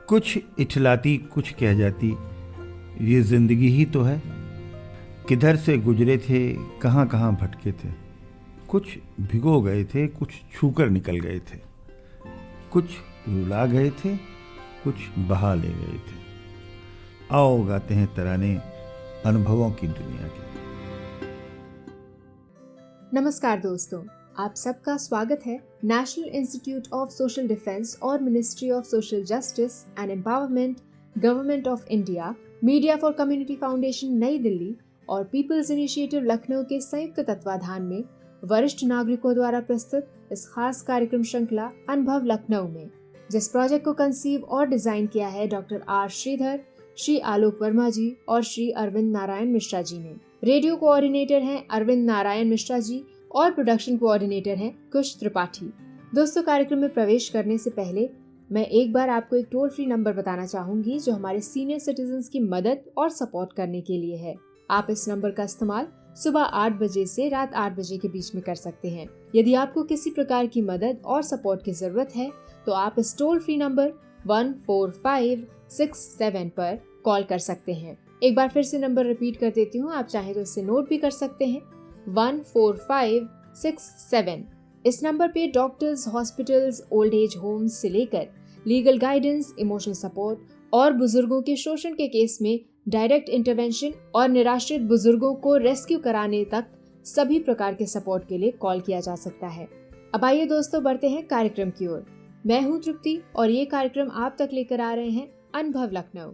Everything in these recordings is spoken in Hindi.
कुछ इठलाती कुछ कह जाती, ये जिंदगी ही तो है। किधर से गुजरे थे, कहाँ कहाँ भटके थे। कुछ भिगो गए थे, कुछ छूकर निकल गए थे। कुछ रुला गए थे, कुछ बहा ले गए थे। आओ गाते हैं तराने अनुभवों की दुनिया के। नमस्कार दोस्तों, आप सबका स्वागत है national institute of social defence और ministry of social justice and empowerment, government of India, media for community foundation New Delhi और पीपल्स इनिशिएटिव लखनऊ के संयुक्त तत्वाधान में वरिष्ठ नागरिकों द्वारा प्रस्तुत इस खास कार्यक्रम श्रृंखला अनुभव लखनऊ में, जिस प्रोजेक्ट को कंसीव और डिजाइन किया है डॉक्टर आर श्रीधर, श्री आलोक वर्मा जी और श्री अरविंद नारायण मिश्रा जी ने। रेडियो कोऑर्डिनेटर हैं अरविंद नारायण मिश्रा जी और प्रोडक्शन कोऑर्डिनेटर हैं कुश त्रिपाठी। दोस्तों, कार्यक्रम में प्रवेश करने से पहले मैं एक बार आपको एक टोल फ्री नंबर बताना चाहूंगी जो हमारे सीनियर सिटीजन्स की मदद और सपोर्ट करने के लिए है। आप इस नंबर का इस्तेमाल सुबह 8 बजे से रात 8 बजे के बीच में कर सकते हैं। यदि आपको किसी प्रकार की मदद और सपोर्ट की जरूरत है तो आप इस टोल फ्री नंबर 14567 पर कॉल कर सकते हैं। एक बार फिर से नंबर रिपीट कर देती हूँ, आप चाहें तो इसे नोट भी कर सकते हैं। 14567। इस नंबर पे doctors, hospitals, old age homes से लेकर लीगल गाइडेंस, इमोशनल सपोर्ट और बुजुर्गों के शोषण के केस में डायरेक्ट इंटरवेंशन और निराश्रित बुजुर्गों को रेस्क्यू कराने तक सभी प्रकार के सपोर्ट के लिए कॉल किया जा सकता है। अब आइए दोस्तों, बढ़ते हैं कार्यक्रम की ओर। मैं हूँ तृप्ति और ये कार्यक्रम आप तक लेकर आ रहे हैं अनुभव लखनऊ।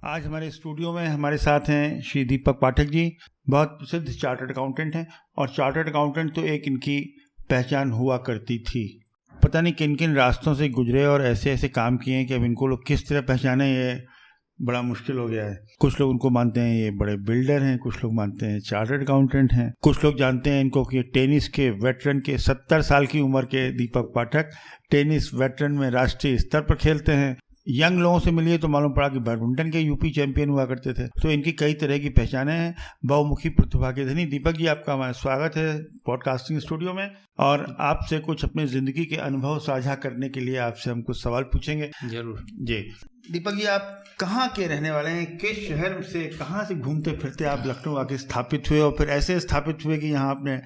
आज हमारे स्टूडियो में हमारे साथ हैं श्री दीपक पाठक जी। बहुत प्रसिद्ध चार्टर्ड अकाउंटेंट हैं और चार्टर्ड अकाउंटेंट तो एक इनकी पहचान हुआ करती थी। पता नहीं किन किन रास्तों से गुजरे और ऐसे ऐसे काम किए हैं कि अब इनको लोग किस तरह पहचाने, ये बड़ा मुश्किल हो गया है। कुछ लोग उनको मानते हैं ये बड़े बिल्डर हैं, कुछ लोग मानते हैं चार्टर्ड अकाउंटेंट हैं, कुछ लोग जानते हैं इनको कि टेनिस के वेटरन के 70 साल की उम्र के दीपक पाठक टेनिस वेटरन में राष्ट्रीय स्तर पर खेलते हैं। यंग लोगों से मिलिए तो मालूम पड़ा कि बैडमिंटन के यूपी चैंपियन हुआ करते थे। तो इनकी कई तरह की पहचानें हैं। बहुमुखी प्रतिभा के धनी दीपक जी, आपका हमारा स्वागत है पॉडकास्टिंग स्टूडियो में। और आपसे कुछ अपने जिंदगी के अनुभव साझा करने के लिए आपसे हम कुछ सवाल पूछेंगे। जरूर जी दीपक जी, आप कहाँ के रहने वाले हैं? किस शहर से, कहाँ से घूमते फिरते आप लखनऊ आके स्थापित हुए और फिर ऐसे स्थापित हुए कि यहाँ आपने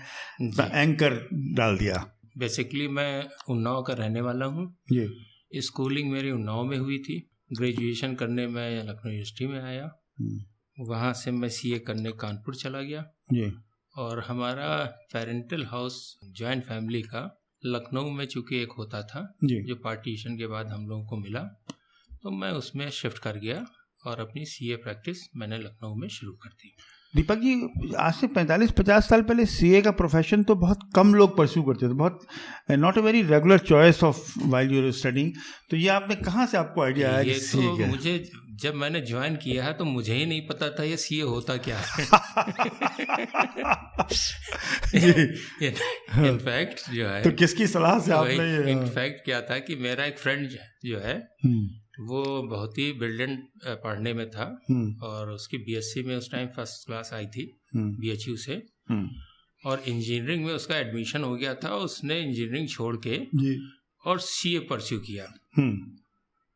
एंकर डाल दिया? बेसिकली मैं उन्नाव का रहने वाला हूँ जी। स्कूलिंग मेरी उन्नाव में हुई थी। ग्रेजुएशन करने मैं लखनऊ यूनिवर्सिटी में आया। वहाँ से मैं सीए करने कानपुर चला गया जी। और हमारा पेरेंटल हाउस जॉइंट फैमिली का लखनऊ में चूँकि एक होता था जी। जो पार्टीशन के बाद हम लोगों को मिला, तो मैं उसमें शिफ्ट कर गया और अपनी सीए प्रैक्टिस मैंने लखनऊ में शुरू कर दी। दीपक जी, आज से 45-50 साल पहले सीए का प्रोफेशन तो बहुत कम लोग परस्यू करते थे, बहुत not a very regular choice of while you are studying. तो ये आपने कहाँ से आपको आइडिया आया? ये तो मुझे जब मैंने ज्वाइन किया है तो मुझे ही नहीं पता था ये सीए होता क्या है। इनफैक्ट जो है, तो किसकी सलाह से आपने ये? इनफैक्ट क्या था कि मेरा एक फ्रेंड जो है वो बहुत ही ब्रिलियंट पढ़ने में था और उसकी बीएससी में उस टाइम फर्स्ट क्लास आई थी बीएचयू से, और इंजीनियरिंग में उसका एडमिशन हो गया था। उसने इंजीनियरिंग छोड़ के और सीए परस्यू किया।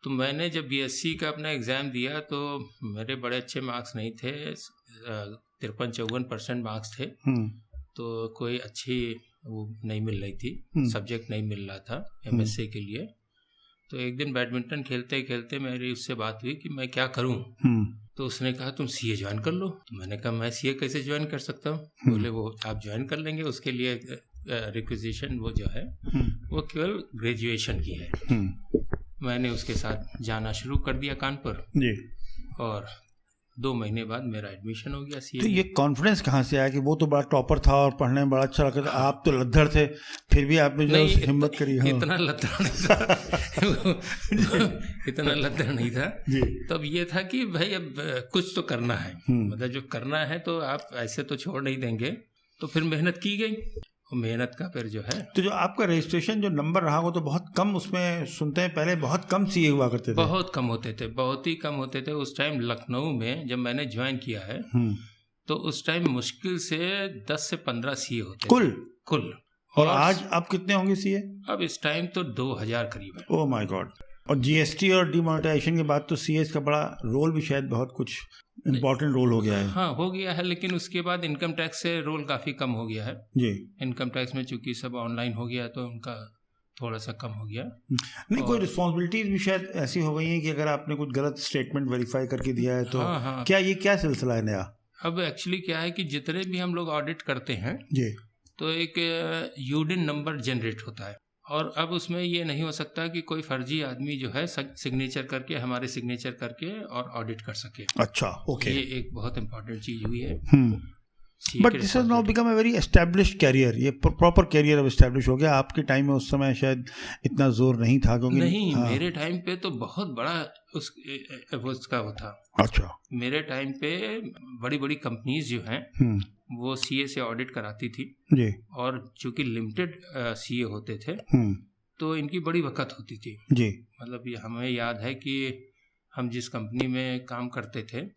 तो मैंने जब बीएससी का अपना एग्ज़ाम दिया तो मेरे बड़े अच्छे मार्क्स नहीं थे, 53-54% मार्क्स थे। तो कोई अच्छी वो नहीं मिल रही थी, सब्जेक्ट नहीं मिल रहा था एमएससी के लिए। तो एक दिन बैडमिंटन खेलते खेलते मेरी उससे बात हुई कि मैं क्या करूं। तो उसने कहा तुम सीए ज्वाइन कर लो। तो मैंने कहा मैं सीए कैसे ज्वाइन कर सकता हूं? बोले वो आप ज्वाइन कर लेंगे, उसके लिए रिक्विजिशन वो जो है वो केवल ग्रेजुएशन की है। मैंने उसके साथ जाना शुरू कर दिया कानपुर जी, और 2 महीने बाद मेरा एडमिशन हो गया सीए। तो ये कॉन्फिडेंस कहाँ से आया कि वो तो बड़ा टॉपर था और पढ़ने में बड़ा अच्छा लगता था, आप तो लद्दड़ थे, फिर भी आपने जो हिम्मत करी? इतना लद्दड़ नहीं था। इतना लद्दड़ नहीं था जी। तब ये था कि भाई अब कुछ तो करना है, मतलब जो करना है तो आप ऐसे तो छोड़ नहीं देंगे। तो फिर मेहनत की गई, मेहनत का फिर जो है। तो जो आपका रजिस्ट्रेशन जो नंबर रहा वो तो बहुत कम, उसमें सुनते हैं पहले बहुत कम सीए हुआ करते थे। बहुत कम होते थे, बहुत ही कम होते थे उस टाइम लखनऊ में। जब मैंने ज्वाइन किया है तो उस टाइम मुश्किल से 10 से 15 सीए होते कुल। और आज अब कितने होंगे सीए? अब इस टाइम तो 2000 करीब है। Oh my God. और जीएसटी और डिमोनेटाइजेशन के बाद तो सीएस का बड़ा रोल भी शायद बहुत कुछ इम्पोर्टेंट रोल हो गया है। हाँ, हो गया है, लेकिन उसके बाद इनकम टैक्स से रोल काफ़ी कम हो गया है जी। इनकम टैक्स में चूंकि सब ऑनलाइन हो गया तो उनका थोड़ा सा कम हो गया। नहीं, कोई रिस्पॉन्सिबिलिटीज भी शायद ऐसी हो गई हैं कि अगर आपने कुछ गलत स्टेटमेंट वेरीफाई करके दिया है तो हाँ। क्या सिलसिला है नया? अब एक्चुअली क्या है कि जितने भी हम लोग ऑडिट करते हैं जी, तो एक यूडिन नंबर जनरेट होता है, और अब उसमें ये नहीं हो सकता कि कोई फर्जी आदमी जो है सिग्नेचर करके, हमारे सिग्नेचर करके और ऑडिट कर सके। अच्छा, ओके। ये एक बहुत इंपॉर्टेंट चीज हुई है। But this has now become a very established career, ये प्रॉपर कैरियर अब एस्टैब्लिश हो गया। आपके टाइम में उस समय शायद इतना जोर नहीं था क्योंकि नहीं, मेरे टाइम पे तो बहुत बड़ा उसका वो था। अच्छा, मेरे टाइम पे बड़ी बड़ी कंपनीज जो हैं वो सीए से ऑडिट कराती थी जी, और चूंकि लिमिटेड सीए होते थे तो इनकी बड़ी वक़्त होती थी जी। मतलब ये हमें याद है कि हम जिस कंपनी में काम करते थे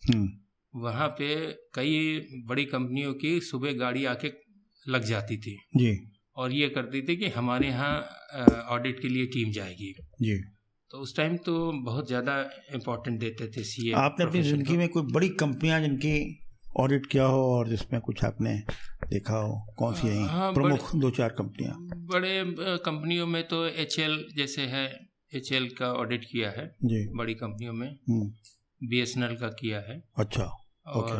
वहाँ पे कई बड़ी कंपनियों की सुबह गाड़ी आके लग जाती थी जी, और ये करती थी कि हमारे यहाँ ऑडिट के लिए टीम जाएगी जी। तो उस टाइम तो बहुत ज़्यादा इम्पोर्टेंट देते थे सीए। आपने अपनी जिंदगी में कोई बड़ी कंपनियां जिनकी ऑडिट किया हो और जिसमें कुछ आपने देखा हो, कौन सी है? हाँ, प्रमुख 2-4 कंपनियां। बड़े कंपनियों में तो HL जैसे है, HL का ऑडिट किया है जी, बड़ी कंपनियों में। BSNL का किया है। अच्छा, और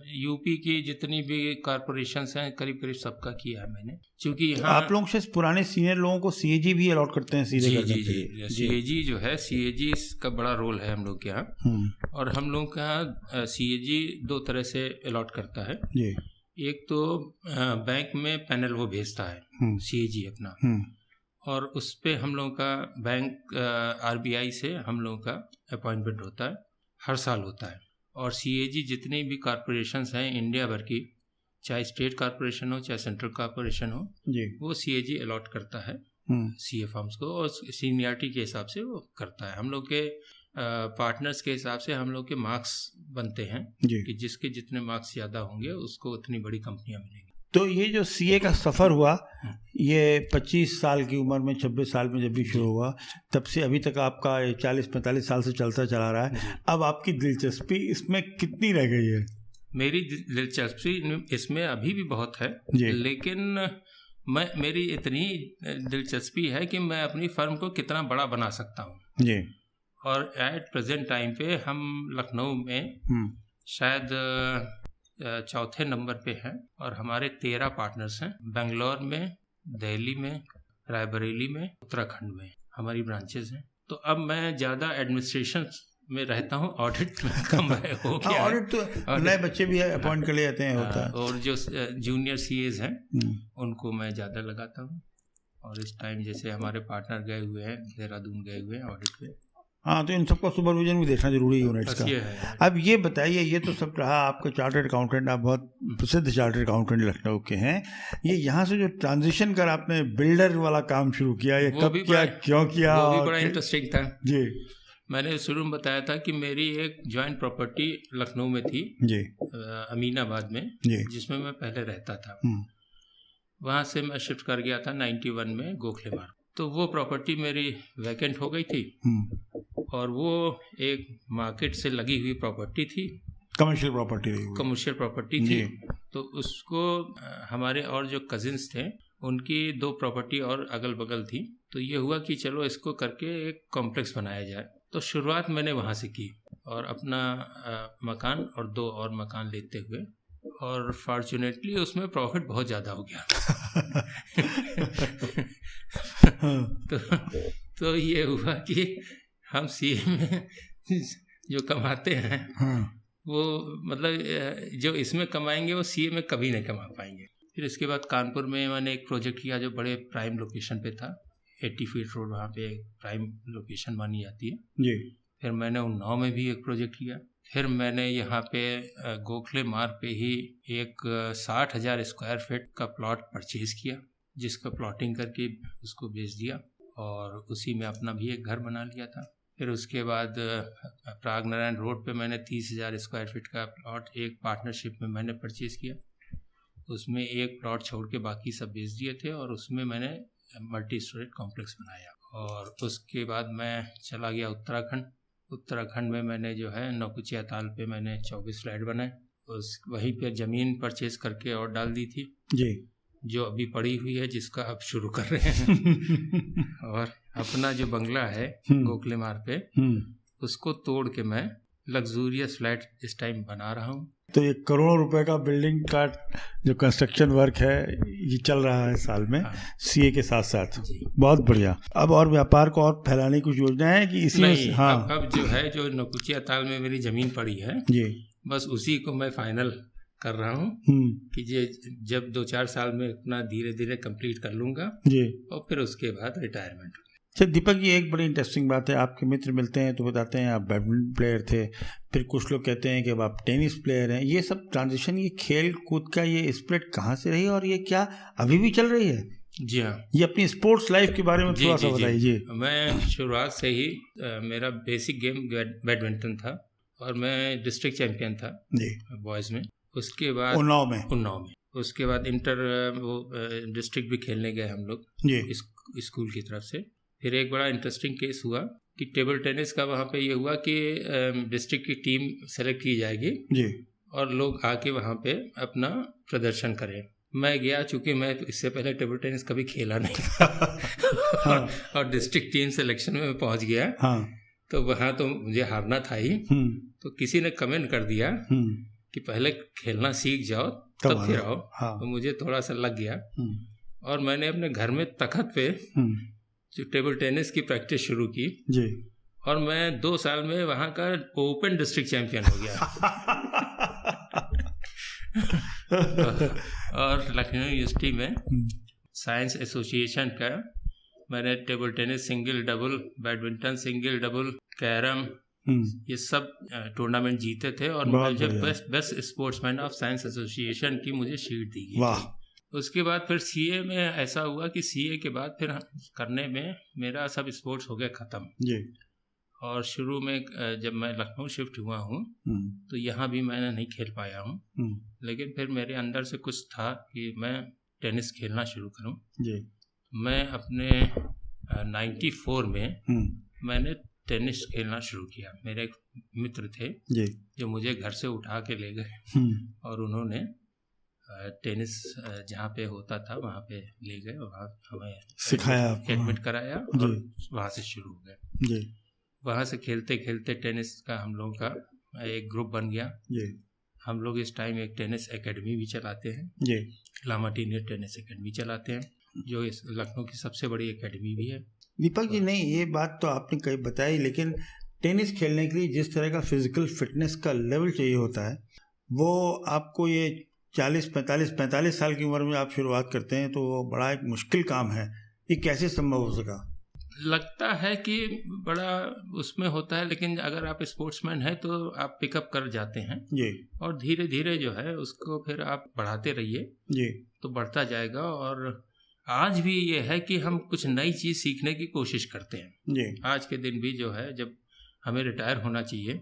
यूपी की जितनी भी कॉरपोरेशंस हैं करीब करीब सबका किया है मैंने, क्योंकि यहाँ आप लोग शायद पुराने सीनियर लोगों को सीएजी भी अलॉट करते हैं सीधे करने के लिए। सीएजी जो है, सीएजी का बड़ा रोल है हम लोग के यहाँ। और हम लोग के यहाँ सीएजी 2 तरह से अलॉट करता है जी। एक तो बैंक में पैनल वो भेजता है सीएजी अपना, और उस पे हम लोगों का बैंक RBI से हम लोगों का अपॉइंटमेंट होता है, हर साल होता है। और सीएजी जितनी भी कॉरपोरेशंस हैं इंडिया भर की, चाहे स्टेट कॉरपोरेशन हो चाहे सेंट्रल कॉरपोरेशन हो जी, वो सीएजी अलॉट करता है सीए फर्म्स को, और सीनियरिटी के हिसाब से वो करता है। हम लोग के पार्टनर्स के हिसाब से हम लोग के मार्क्स बनते हैं कि जिसके जितने मार्क्स ज़्यादा होंगे उसको उतनी बड़ी कंपनियां मिलेंगी। तो ये जो सीए का सफ़र हुआ, ये 25 साल की उम्र में, 26 साल में जब भी शुरू हुआ, तब से अभी तक आपका 40-45 साल से चलता चला रहा है। अब आपकी दिलचस्पी इसमें कितनी रह गई है? मेरी दिलचस्पी इसमें अभी भी बहुत है, लेकिन मेरी इतनी दिलचस्पी है कि मैं अपनी फर्म को कितना बड़ा बना सकता हूँ जी। और एट प्रेजेंट टाइम पे हम लखनऊ में शायद 4थे नंबर पे हैं, और हमारे 13 पार्टनर्स हैं। बेंगलोर में, दिल्ली में, रायबरेली में, उत्तराखंड में हमारी ब्रांचेस हैं। तो अब मैं ज़्यादा एडमिनिस्ट्रेशन में रहता हूँ, ऑडिट में कम हो गया। ऑडिट तो नए बच्चे भी अपॉइंट कर ले जाते हैं, होता है। और जो जूनियर सीएज हैं उनको मैं ज़्यादा लगाता हूँ। और इस टाइम जैसे हमारे पार्टनर गए हुए हैं, देहरादून गए हुए हैं ऑडिट पे। हाँ, तो इन सबका सुपरविजन भी देखना जरूरी है यूनिट्स का। अब ये बताइए, ये तो सब रहा आपका चार्टर्ड अकाउंटेंट, आप बहुत प्रसिद्ध चार्टर्ड अकाउंटेंट लखनऊ के हैं। ये यहाँ से जो ट्रांजिशन कर आपने बिल्डर वाला काम शुरू किया, ये कब किया, क्यों किया? वो भी बड़ा इंटरेस्टिंग था जी। मैंने शुरू में बताया था कि मेरी एक जॉइंट प्रॉपर्टी लखनऊ में थी जी, अमीनाबाद में जी, जिसमें मैं पहले रहता था। वहाँ से मैं शिफ्ट कर गया था 91 में गोखले मार्ग। तो वो प्रॉपर्टी मेरी वैकेंट हो गई थी, और वो एक मार्केट से लगी हुई प्रॉपर्टी थी, कमर्शियल प्रॉपर्टी थी। तो उसको हमारे और जो कजिन्स थे उनकी 2 प्रॉपर्टी और अगल बगल थी। तो ये हुआ कि चलो इसको करके एक कॉम्प्लेक्स बनाया जाए। तो शुरुआत मैंने वहाँ से की, और अपना मकान और 2 और मकान लेते हुए, और फॉर्चुनेटली उसमें प्रॉफिट बहुत ज़्यादा हो गया। तो ये हुआ कि हम सीए में जो कमाते हैं वो मतलब जो इसमें कमाएंगे वो सीए में कभी नहीं कमा पाएंगे। फिर इसके बाद कानपुर में मैंने एक प्रोजेक्ट किया जो बड़े प्राइम लोकेशन पे था, 80 फीट रोड, वहाँ पे प्राइम लोकेशन मानी जाती है जी। फिर मैंने उन्नाव में भी एक प्रोजेक्ट किया। फिर मैंने यहाँ पे गोखले मार्ग पे ही एक 60,000 स्क्वायर फीट का प्लॉट परचेज किया, जिसका प्लॉटिंग करके उसको बेच दिया, और उसी में अपना भी एक घर बना लिया था। फिर उसके बाद प्राग नारायण रोड पे मैंने 30,000 स्क्वायर फीट का प्लॉट एक पार्टनरशिप में मैंने परचेज किया। उसमें एक प्लॉट छोड़ के बाकी सब बेच दिए थे, और उसमें मैंने मल्टी स्टोरेज कॉम्प्लेक्स बनाया। और उसके बाद मैं चला गया उत्तराखंड में मैंने जो है नौकुचिया ताल पे मैंने 24 फ्लैट बनाए, वहीं पे ज़मीन परचेज करके और डाल दी थी जी, जो अभी पड़ी हुई है, जिसका अब शुरू कर रहे हैं और अपना जो बंगला है गोखले मार्ग पे, उसको तोड़ के मैं लग्जूरियस फ्लैट इस टाइम बना रहा हूँ। तो ये करोड़ों रुपए का बिल्डिंग का जो कंस्ट्रक्शन वर्क है ये चल रहा है साल में, सीए के साथ साथ। बहुत बढ़िया। अब और व्यापार को और फैलाने की कुछ योजना है कि इसी नहीं, में? हाँ, अब जो है जो नौकुचिया ताल में मेरी जमीन पड़ी है जी, बस उसी को मैं फाइनल कर रहा हूँ कि ये जब 2-4 साल में अपना धीरे धीरे कंप्लीट कर लूंगा जी, और फिर उसके बाद रिटायरमेंट। अच्छा दीपक जी, एक बड़ी इंटरेस्टिंग बात है, आपके मित्र मिलते हैं तो बताते हैं आप बैडमिंटन प्लेयर थे, फिर कुछ लोग कहते हैं कि अब आप टेनिस प्लेयर हैं। ये सब ट्रांजिशन, ये खेल कूद का ये स्पिरिट कहाँ से रही और ये क्या अभी भी चल रही है? जी हाँ, ये अपनी स्पोर्ट्स लाइफ के बारे में थोड़ा सा बताइए। जी, मैं शुरुआत से ही मेरा बेसिक गेम बैडमिंटन था और मैं डिस्ट्रिक्ट चैंपियन था जी बॉयज़ में। उसके बाद उन्नाव में उसके बाद इंटर वो डिस्ट्रिक्ट भी खेलने गए हम लोग जी स्कूल की तरफ से। फिर एक बड़ा इंटरेस्टिंग केस हुआ कि टेबल टेनिस का वहाँ पे ये हुआ कि डिस्ट्रिक्ट की टीम सेलेक्ट की जाएगी जी और लोग आके वहाँ पे अपना प्रदर्शन करें। मैं गया, चूँकि मैं इससे पहले टेबल टेनिस कभी खेला नहीं था हाँ। और डिस्ट्रिक्ट टीम सिलेक्शन में मैं पहुँच गया हाँ। तो वहाँ तो मुझे हारना था ही। तो किसी ने कमेंट कर दिया कि पहले खेलना सीख जाओ तब फिर आओ हाँ। तो मुझे थोड़ा सा लग गया और मैंने अपने घर में तख्त पे जो टेबल टेनिस की प्रैक्टिस शुरू की जी और मैं 2 साल में वहाँ का ओपन डिस्ट्रिक्ट चैंपियन हो गया और लखनऊ यूनिवर्सिटी में साइंस एसोसिएशन का मैंने table tennis single double, badminton single double, carrom ये सब टूर्नामेंट जीते थे और मुझे best sportsman of science association की मुझे शीट दी गई। वाह। उसके बाद फिर सीए में ऐसा हुआ कि सीए के बाद फिर करने में मेरा सब स्पोर्ट्स हो गया ख़त्म जी। और शुरू में जब मैं लखनऊ शिफ्ट हुआ हूँ तो यहाँ भी मैंने नहीं खेल पाया हूँ, लेकिन फिर मेरे अंदर से कुछ था कि मैं टेनिस खेलना शुरू करूँ जी। मैं अपने 94 में मैंने टेनिस खेलना शुरू किया। मेरे एक मित्र थे जी जो मुझे घर से उठा के ले गए और उन्होंने टेनिस जहाँ पे होता था वहाँ पे ले गए और वहाँ हमें सिखाया, एडमिट कराया और वहाँ से शुरू हो गए जी। वहाँ से खेलते खेलते टेनिस का हम लोगों का एक ग्रुप बन गया जी। हम लोग इस टाइम एक टेनिस एकेडमी भी चलाते हैं जी, लामाटीनियर टेनिस एकेडमी चलाते हैं जो इस लखनऊ की सबसे बड़ी एकेडमी भी है। दीपक जी, नहीं ये बात तो आपने कहीं बताई, लेकिन टेनिस खेलने के लिए जिस तरह का फिजिकल फिटनेस का लेवल चाहिए होता है वो आपको ये 45 साल की उम्र में आप शुरुआत करते हैं तो वो बड़ा एक मुश्किल काम है। ये कैसे संभव हो सका? लगता है कि बड़ा उसमें होता है, लेकिन अगर आप स्पोर्ट्समैन हैं तो आप पिकअप कर जाते हैं जी और धीरे धीरे जो है उसको फिर आप बढ़ाते रहिए जी तो बढ़ता जाएगा। और आज भी ये है कि हम कुछ नई चीज़ सीखने की कोशिश करते हैं जी। आज के दिन भी जो है जब हमें रिटायर होना चाहिए,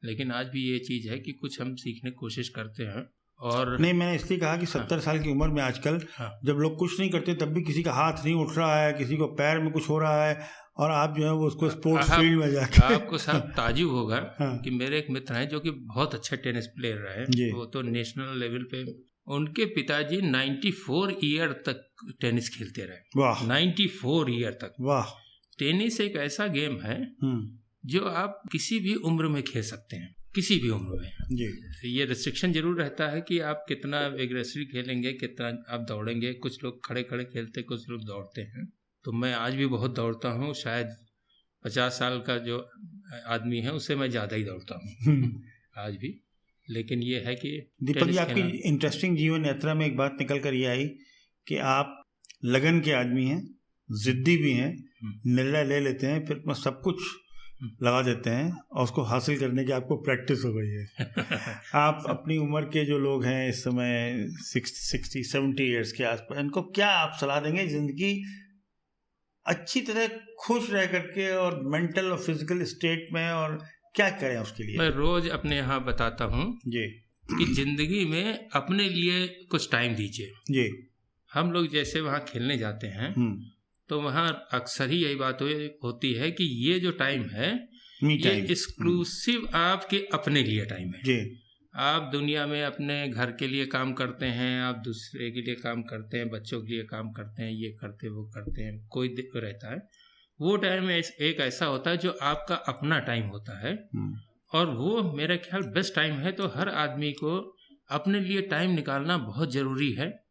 लेकिन आज भी ये चीज़ है कि कुछ हम सीखने की कोशिश करते हैं। और नहीं, मैंने इसलिए कहा कि 70 साल की उम्र में आजकल जब लोग कुछ नहीं करते तब भी किसी का हाथ नहीं उठ रहा है, किसी को पैर में कुछ हो रहा है और आप जो है वो उसको स्पोर्ट्स फील्ड में जाकर आपको सब ताजुब होगा कि मेरे एक मित्र हैं जो कि बहुत अच्छा टेनिस प्लेयर रहे, वो तो नेशनल लेवल पे, उनके पिताजी 94 ईयर तक टेनिस खेलते रहे। वाह। 94 ईयर तक। वाह। टेनिस एक ऐसा गेम है जो आप किसी भी उम्र में खेल सकते हैं, किसी भी उम्र में जी। ये रिस्ट्रिक्शन जरूर रहता है कि आप कितना एग्रेसिव खेलेंगे, कितना आप दौड़ेंगे। कुछ लोग खड़े खड़े खेलते, कुछ लोग दौड़ते हैं। तो मैं आज भी बहुत दौड़ता हूँ, शायद 50 साल का जो आदमी है उससे मैं ज़्यादा ही दौड़ता हूँ आज भी। लेकिन ये है कि दीपक जी, आपकी इंटरेस्टिंग जीवन यात्रा में एक बात निकल कर ये आई कि आप लगन के आदमी हैं, जिद्दी भी हैं, निर्णय ले लेते हैं, फिर सब कुछ लगा देते हैं और उसको हासिल करने की आपको प्रैक्टिस हो गई है आप अपनी उम्र के जो लोग हैं इस समय 60-70 ईयर्स के आसपास, इनको क्या आप सलाह देंगे जिंदगी अच्छी तरह खुश रह करके और मेंटल और फिजिकल स्टेट में, और क्या करें उसके लिए? मैं रोज अपने यहाँ बताता हूँ जी कि जिंदगी में अपने लिए कुछ टाइम दीजिए जी। हम लोग जैसे वहाँ खेलने जाते हैं तो वहाँ अक्सर ही यही बात होती है कि ये जो टाइम है ये एक्सक्लूसिव आपके अपने लिए टाइम है जी। आप दुनिया में अपने घर के लिए काम करते हैं, आप दूसरे के लिए काम करते हैं, बच्चों के लिए काम करते हैं, ये करते वो करते हैं, कोई रहता है। वो टाइम एक ऐसा होता है जो आपका अपना टाइम होता है, और वो मेरा ख्याल बेस्ट टाइम है। तो हर आदमी को अपने लिए टाइम निकालना बहुत ज़रूरी है।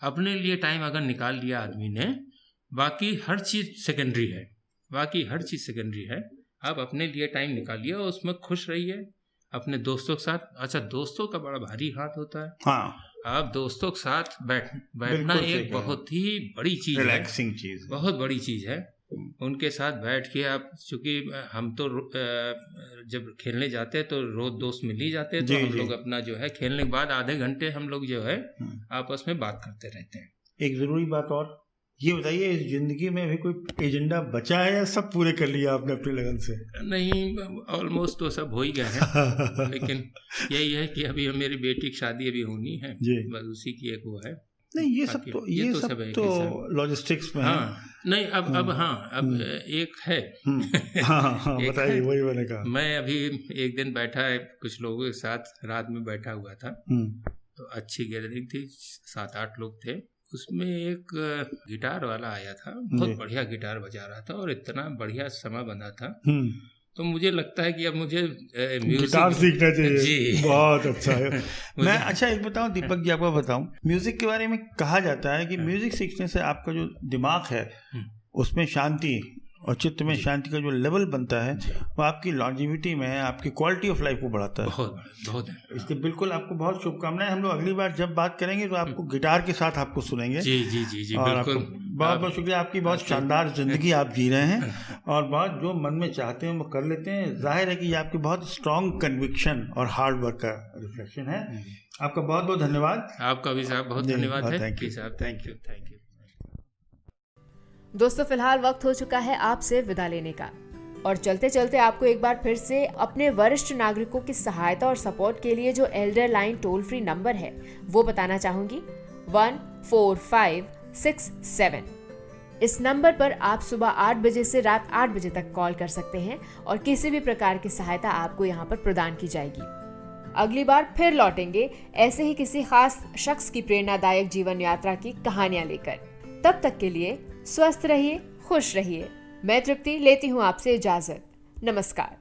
अपने लिए टाइम अगर निकाल लिया आदमी ने, बाकी हर चीज़ सेकेंडरी है, बाकी हर चीज़ सेकेंडरी है। आप अपने लिए टाइम निकालिए और उसमें खुश रहिए अपने दोस्तों के साथ। अच्छा, दोस्तों का बड़ा भारी हाथ होता है। हाँ, आप दोस्तों के साथ बैठना एक बहुत ही बड़ी चीज़ है, रिलैक्सिंग चीज़, बहुत बड़ी चीज़ है। उनके साथ बैठ के आप, चूँकि हम तो जब खेलने जाते हैं तो रोज दोस्त मिल ही जाते हैं, तो हम लोग अपना जो है खेलने के बाद आधे घंटे हम लोग जो है आपस में बात करते रहते हैं। एक ज़रूरी बात और ये बताइए, इस जिंदगी में भी कोई एजेंडा बचा है या सब पूरे कर लिया आपने अपनी लगन से? नहीं, ऑलमोस्ट तो सब हो ही गए हैं लेकिन यही है कि अभी मेरी बेटी की शादी अभी होनी है, बस उसी की एक वो है। नहीं, ये सब तो लॉजिस्टिक्स में हाँ है। नहीं, अब एक है बताइए, वही मैंने कहा। मैं अभी एक दिन बैठा है कुछ लोगों के साथ, रात में बैठा हुआ था, तो अच्छी गैलरी थी, 7-8 लोग थे। उसमें एक गिटार वाला आया था, बहुत बढ़िया गिटार बजा रहा था और इतना बढ़िया समय बना था। तो मुझे लगता है कि अब मुझे गिटार सीखना चाहिए जी। बहुत अच्छा है। मैं अच्छा एक बताऊं दीपक जी, आपको बताऊं, म्यूजिक के बारे में कहा जाता है कि म्यूजिक सीखने से आपका जो दिमाग है उसमें शांति और चित्त में शांति का जो लेवल बनता है वो आपकी लॉन्जिविटी में, आपकी क्वालिटी ऑफ लाइफ को बढ़ाता है। बहुत है। इसलिए बिल्कुल आपको बहुत शुभकामनाएं। हम लोग अगली बार जब बात करेंगे तो आपको गिटार के साथ आपको सुनेंगे। जी जी जी जी, और बिल्कुल बहुत बहुत शुक्रिया। आपकी बहुत शानदार जिंदगी आप जी रहे हैं और बहुत जो मन में चाहते हैं वो कर लेते हैं। जाहिर है कि ये आपकी बहुत स्ट्रॉन्ग कन्विक्शन और हार्ड वर्क का रिफ्लेक्शन है। आपका बहुत बहुत धन्यवाद। आपका भी साहब बहुत धन्यवाद है। Thank you. दोस्तों, फिलहाल वक्त हो चुका है आपसे विदा लेने का, और चलते चलते आपको एक बार फिर से अपने वरिष्ठ नागरिकों की सहायता और सपोर्ट के लिए जो Elder line toll free number है वो बताना चाहूंगी, 14567। इस नंबर पर आप सुबह 8 बजे से रात 8 बजे तक कॉल कर सकते हैं और किसी भी प्रकार की सहायता आपको यहाँ पर प्रदान की जाएगी। अगली बार फिर लौटेंगे ऐसे ही किसी खास शख्स की प्रेरणादायक जीवन यात्रा की कहानियां लेकर। तब तक के लिए स्वस्थ रहिए, खुश रहिए। मैं तृप्ति लेती हूँ आपसे इजाजत। नमस्कार।